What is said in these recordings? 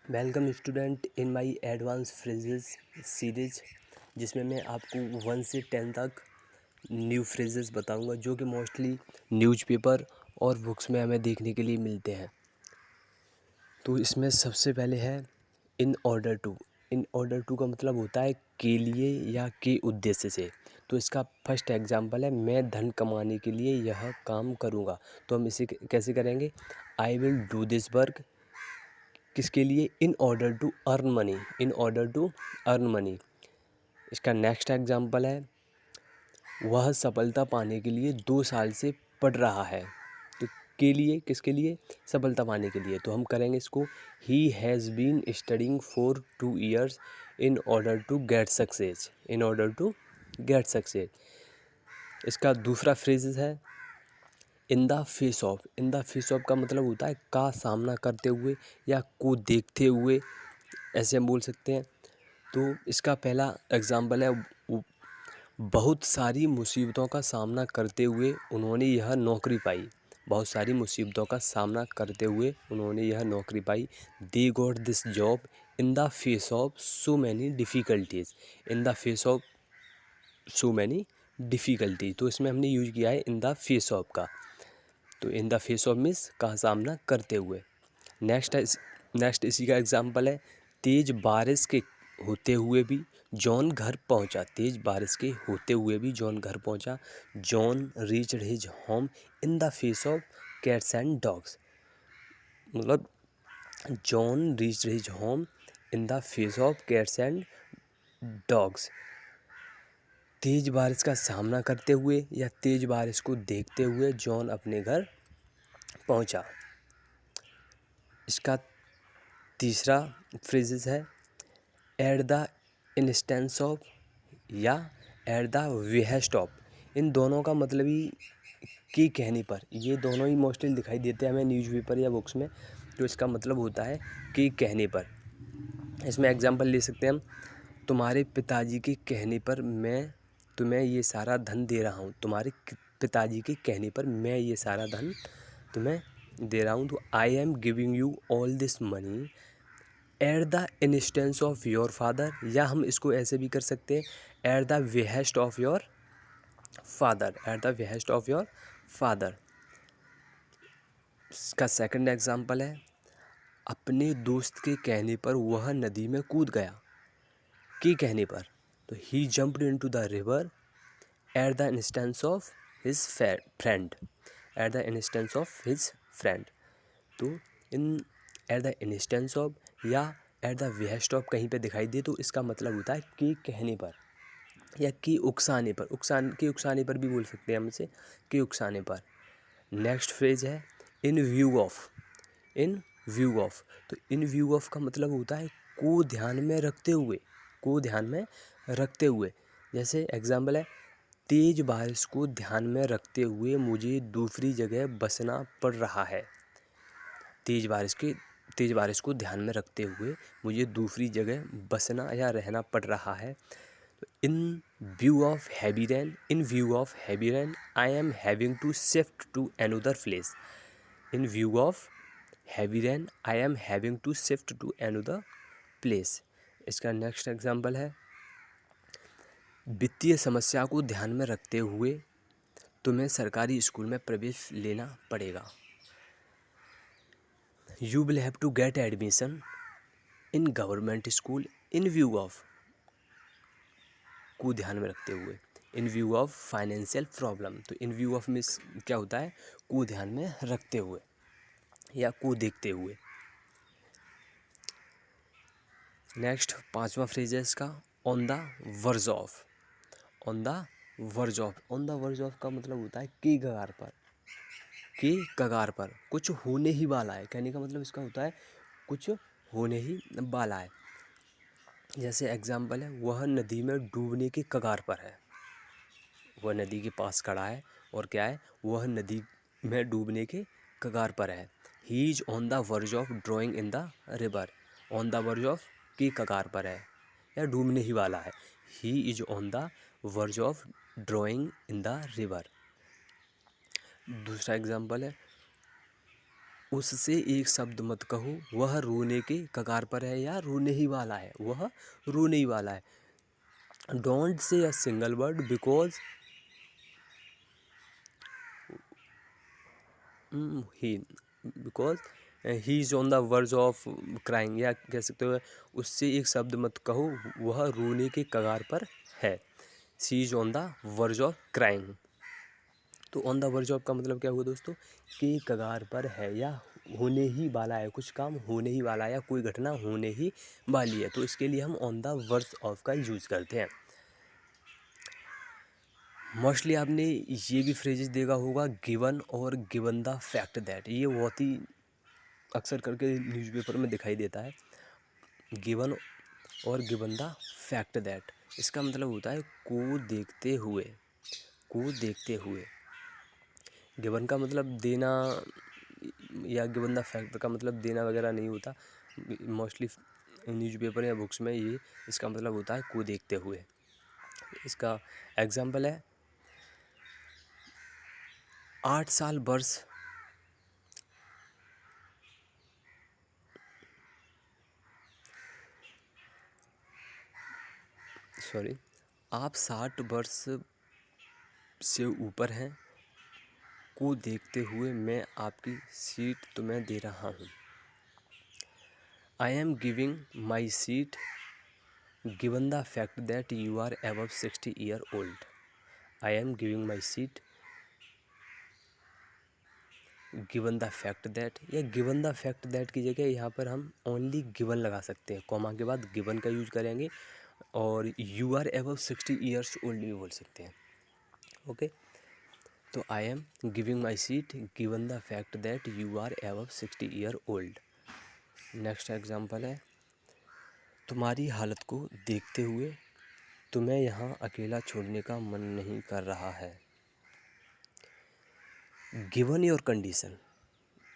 Welcome student in my advance phrases series, जिसमें मैं आपको 1 से 10 तक न्यू फ्रेजेस बताऊंगा जो कि मोस्टली न्यूज़पेपर और बुक्स में हमें देखने के लिए मिलते हैं। तो इसमें सबसे पहले है in order to. In order to का मतलब होता है के लिए या के उद्देश्य से। तो इसका फर्स्ट एग्जांपल है मैं धन कमाने के लिए यह काम करूँगा। तो हम इसे कैसे करेंगे? I will do this work. किसके लिए? In order to earn money. In order to earn money. इसका नेक्स्ट एग्जांपल है वह सफलता पाने के लिए 2 साल से पढ़ रहा है। तो के लिए, किसके लिए? सफलता पाने के लिए। तो हम करेंगे इसको ही has been studying for 2 years in order to get success. In order to get success. इसका दूसरा फ्रेज है in the face of. In the face of का मतलब होता है का सामना करते हुए या को देखते हुए, ऐसे हम बोल सकते हैं। तो इसका पहला एग्जाम्पल है बहुत सारी मुसीबतों का सामना करते हुए उन्होंने यह नौकरी पाई। बहुत सारी मुसीबतों का सामना करते हुए उन्होंने यह नौकरी पाई। They got this job in the face of so many difficulties. In the face of so many difficulty. तो इसमें हमने यूज किया है इन द फेस ऑफ का। तो इन द फेस ऑफ मीन्स का सामना करते हुए। नेक्स्ट इसी का एग्जाम्पल है तेज बारिश के होते हुए भी जॉन घर पहुंचा। तेज बारिश के होते हुए भी जॉन घर पहुंचा। John reached his home in the face of cats and dogs. मतलब John reached his home in the face of cats and dogs. तेज बारिश का सामना करते हुए या तेज बारिश को देखते हुए जॉन अपने घर पहुंचा। इसका तीसरा फ्रेजेस है एट द इंस्टेंस ऑफ या एट द वेहेस्ट ऑफ। इन दोनों का मतलब ही की कहने पर, ये दोनों ही मोस्टली दिखाई देते हैं हमें न्यूज़पेपर या बुक्स में। तो इसका मतलब होता है कि कहने पर। इसमें एग्जांपल ले सकते हैं हम तुम्हारे पिताजी के कहने पर मैं तुम्हें ये सारा धन दे रहा हूँ। तुम्हारे पिताजी के कहने पर मैं ये सारा धन तुम्हें दे रहा हूँ। तो I am giving you all this money at the instance of your father. या हम इसको ऐसे भी कर सकते हैं at the behest of your father. At the behest of your father. इसका सेकंड एग्जांपल है अपने दोस्त के कहने पर वह नदी में कूद गया। के कहने पर, तो he jumped into the river at the instance of his friend. At the instance of his friend. तो in at the instance of या एट द वेहेस्ट ऑफ कहीं पे दिखाई दे तो इसका मतलब होता है कि कहने पर या कि उकसाने पर। उकसाने पर भी बोल सकते हैं हम इसे, कि उकसाने पर। नेक्स्ट फ्रेज है इन view of. In view of. तो इन व्यू ऑफ का मतलब होता है को ध्यान में रखते हुए। को ध्यान में रखते हुए। जैसे एग्जाम्पल है तेज बारिश को ध्यान में रखते हुए मुझे दूसरी जगह बसना पड़ रहा है। तेज बारिश को ध्यान में रखते हुए मुझे दूसरी जगह बसना या रहना पड़ रहा है। तो in view of heavy rain I am having to shift to another place. In view of heavy rain I am having to shift to another place. इसका नेक्स्ट एग्जांपल है वित्तीय समस्या को ध्यान में रखते हुए तुम्हें सरकारी स्कूल में प्रवेश लेना पड़ेगा। You will have to get admission in government school in view of को ध्यान में रखते हुए। इन व्यू ऑफ फाइनेंशियल प्रॉब्लम। तो इन व्यू ऑफ में क्या होता है? को ध्यान में रखते हुए या को देखते हुए। नेक्स्ट पांचवा फ्रेज है इसका on the verge of. On the verge of. On the verge of का मतलब होता है की कगार पर। की कगार पर, कुछ होने ही वाला है। कहने का मतलब इसका होता है कुछ होने ही वाला है। जैसे एग्जाम्पल है वह नदी में डूबने के कगार पर है। वह नदी के पास खड़ा है और क्या है? वह नदी में डूबने के कगार पर है। He is on the verge of drawing in the river. On the verge of की कगार पर है या डूबने ही वाला है। He is on the verge of drawing in the river. दूसरा एग्जाम्पल है उससे एक शब्द मत कहो, वह रोने के कगार पर है या रोने ही वाला है, वह रोने ही वाला है। Don't say a single word because he because he is on the verge of crying, या कह सकते हो उससे एक शब्द मत कहो, वह रोने के कगार पर है। She is on the verge of crying. तो ऑन द वर्ज ऑफ का मतलब क्या हुआ दोस्तों, कि कगार पर है या होने ही वाला है, कुछ काम होने ही वाला है या कोई घटना होने ही वाली है, तो इसके लिए हम ऑन द वर्ज ऑफ का यूज़ करते हैं। मोस्टली आपने ये भी फ्रेजेस देखा होगा, गिवन और गिवन द फैक्ट दैट, ये बहुत ही अक्सर करके न्यूज़पेपर में दिखाई देता है। गिवन और गिवन द फैक्ट दैट, इसका मतलब होता है को देखते हुए, को देखते हुए। गिवन का मतलब देना, या गिवन द फैक्ट का मतलब देना वगैरह नहीं होता। मोस्टली न्यूज़पेपर या बुक्स में ये इसका मतलब होता है को देखते हुए। इसका एग्जाम्पल है 8 साल वर्ष आप 60 वर्ष से ऊपर हैं, को देखते हुए मैं आपकी सीट तुम्हें दे रहा हूँ। I am giving my seat given the fact that you are above 60 year old. I am giving my seat given the fact that, या गिवन द फैक्ट दैट की जगह यहाँ पर हम ओनली गिवन लगा सकते हैं, कॉमा के बाद गिवन का यूज करेंगे, और you are above 60 years old भी बोल सकते हैं। ओके, तो I am giving my seat given the fact that you are above 60 year old. Next example है, तुम्हारी हालत को देखते हुए तुम्हें यहाँ अकेला छोड़ने का मन नहीं कर रहा है। गिवन योर कंडीशन,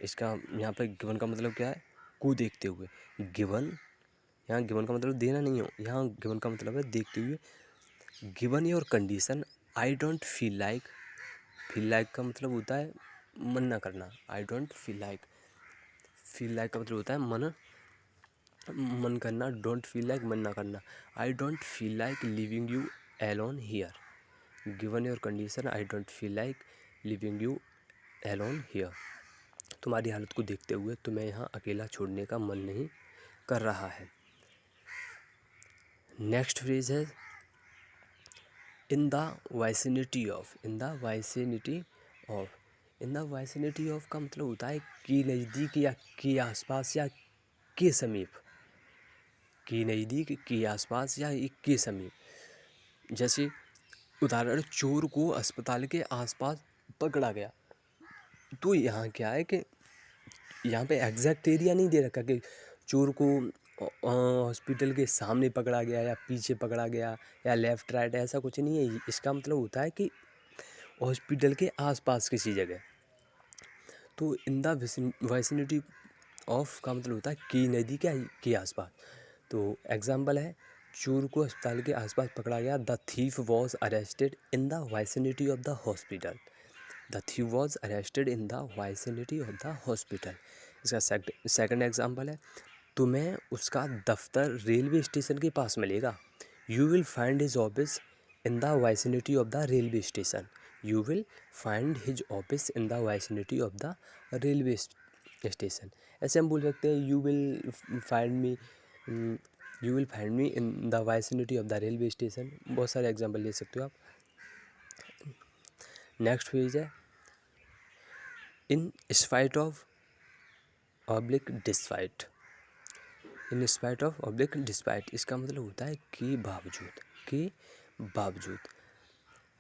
इसका यहाँ पर गिवन का मतलब क्या है, को देखते हुए। गिवन, यहाँ गिवन का मतलब देना नहीं हो, यहाँ गिवन का मतलब है देखते हुए। Given your condition I don't feel like, feel like का मतलब होता है मन ना करना। I don't feel like, feel like का मतलब होता है मन करना। डोंट फील लाइक मन ना करना। I don't feel like living you alone here. Given your condition I don't feel like living you alone here. तुम्हारी हालत को देखते हुए तुम्हें यहाँ अकेला छोड़ने का मन नहीं कर रहा है। नेक्स्ट फ्रेज है in the vicinity of, in the vicinity of. In the vicinity of का मतलब होता है कि नज़दीक या के आसपास या के समीप, के नज़दीक के आसपास या के समीप। जैसे उदाहरण, चोर को अस्पताल के आसपास पकड़ा गया, तो यहाँ क्या है कि यहाँ पे एग्जैक्ट एरिया नहीं दे रखा कि चोर को हॉस्पिटल के सामने पकड़ा गया या पीछे पकड़ा गया या लेफ़्ट राइट, ऐसा कुछ नहीं है। इसका मतलब होता है कि हॉस्पिटल के आसपास किसी जगह। तो इन द वाइसिनिटी ऑफ का मतलब होता है कि नदी के आसपास। तो एग्जांपल है, चोर को अस्पताल के आसपास पकड़ा गया। The thief was arrested in the vicinity of the hospital. The thief was arrested in the vicinity of the hospital. इसका सेकंड एग्जांपल है, तुम्हें उसका दफ्तर रेलवे स्टेशन के पास मिलेगा। You will find his office in the vicinity of the railway station. You will find his office in the vicinity of the railway station. ऐसे हम बोल सकते हैं, you will find me, you will find me in the vicinity of the railway station. बहुत सारे example ले सकते हो आप। नेक्स्ट पेज है इन spite of oblique despite. In spite of oblique despite, इसका मतलब होता है कि बावजूद, के बावजूद।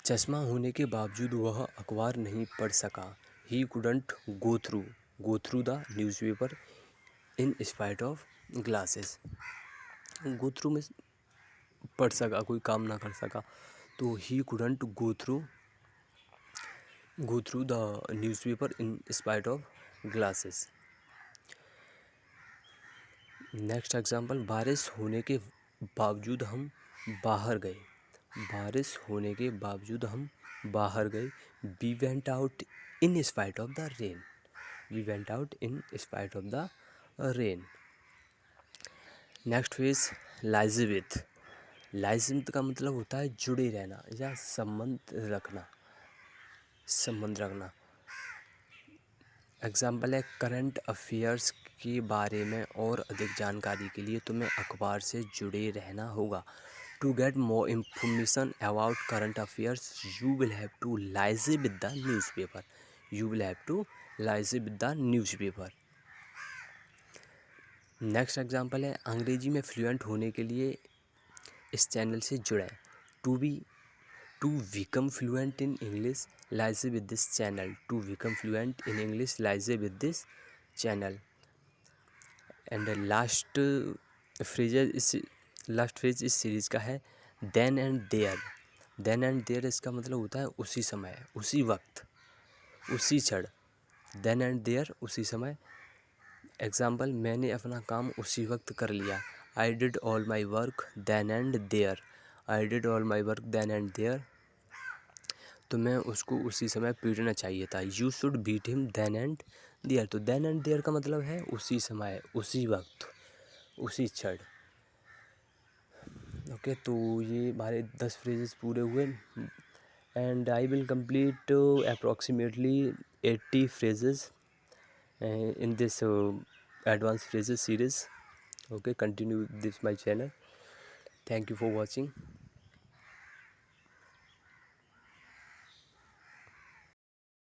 चश्मा होने के बावजूद वह अखबार नहीं पढ़ सका। He couldn't go through the newspaper in spite of glasses. Go through में पढ़ सका, कोई काम ना कर सका, तो he couldn't go through the newspaper in spite of glasses. Next example, बारिश होने के बावजूद हम बाहर गए। बारिश होने के बावजूद हम बाहर गए। We went out in spite of the rain. We went out in spite of the rain. Next phrase lies with. Lies with का मतलब होता है जुड़े रहना या संबंध रखना। एग्जाम्पल है करंट अफेयर्स के बारे में और अधिक जानकारी के लिए तुम्हें अखबार से जुड़े रहना होगा। To get more information about current affairs you will have to lies with the newspaper. You will have to lies with the newspaper. Next example है अंग्रेजी में फ्लुएंट होने के लिए इस चैनल से जुड़ें। To become fluent in English lies with this channel. To become fluent in English lies with this channel. And last phrase इस सीरीज़ का है then and there. Then and there इसका मतलब होता है उसी समय, उसी वक्त, उसी क्षण। देन एंड देयर उसी समय। एग्जाम्पल मैंने अपना काम उसी वक्त कर लिया। I did all my work then and there. I did all my work then and there. तो मैं उसको उसी समय पीटना चाहिए था। You should beat him then and there. तो देन एंड देयर का मतलब है उसी समय, उसी वक्त, उसी क्षण। ओके, तो ये हमारे 10 फ्रेजेस पूरे हुए and I will complete approximately 80 phrases in this advanced phrases series. Okay, continue this my channel. Thank you for watching.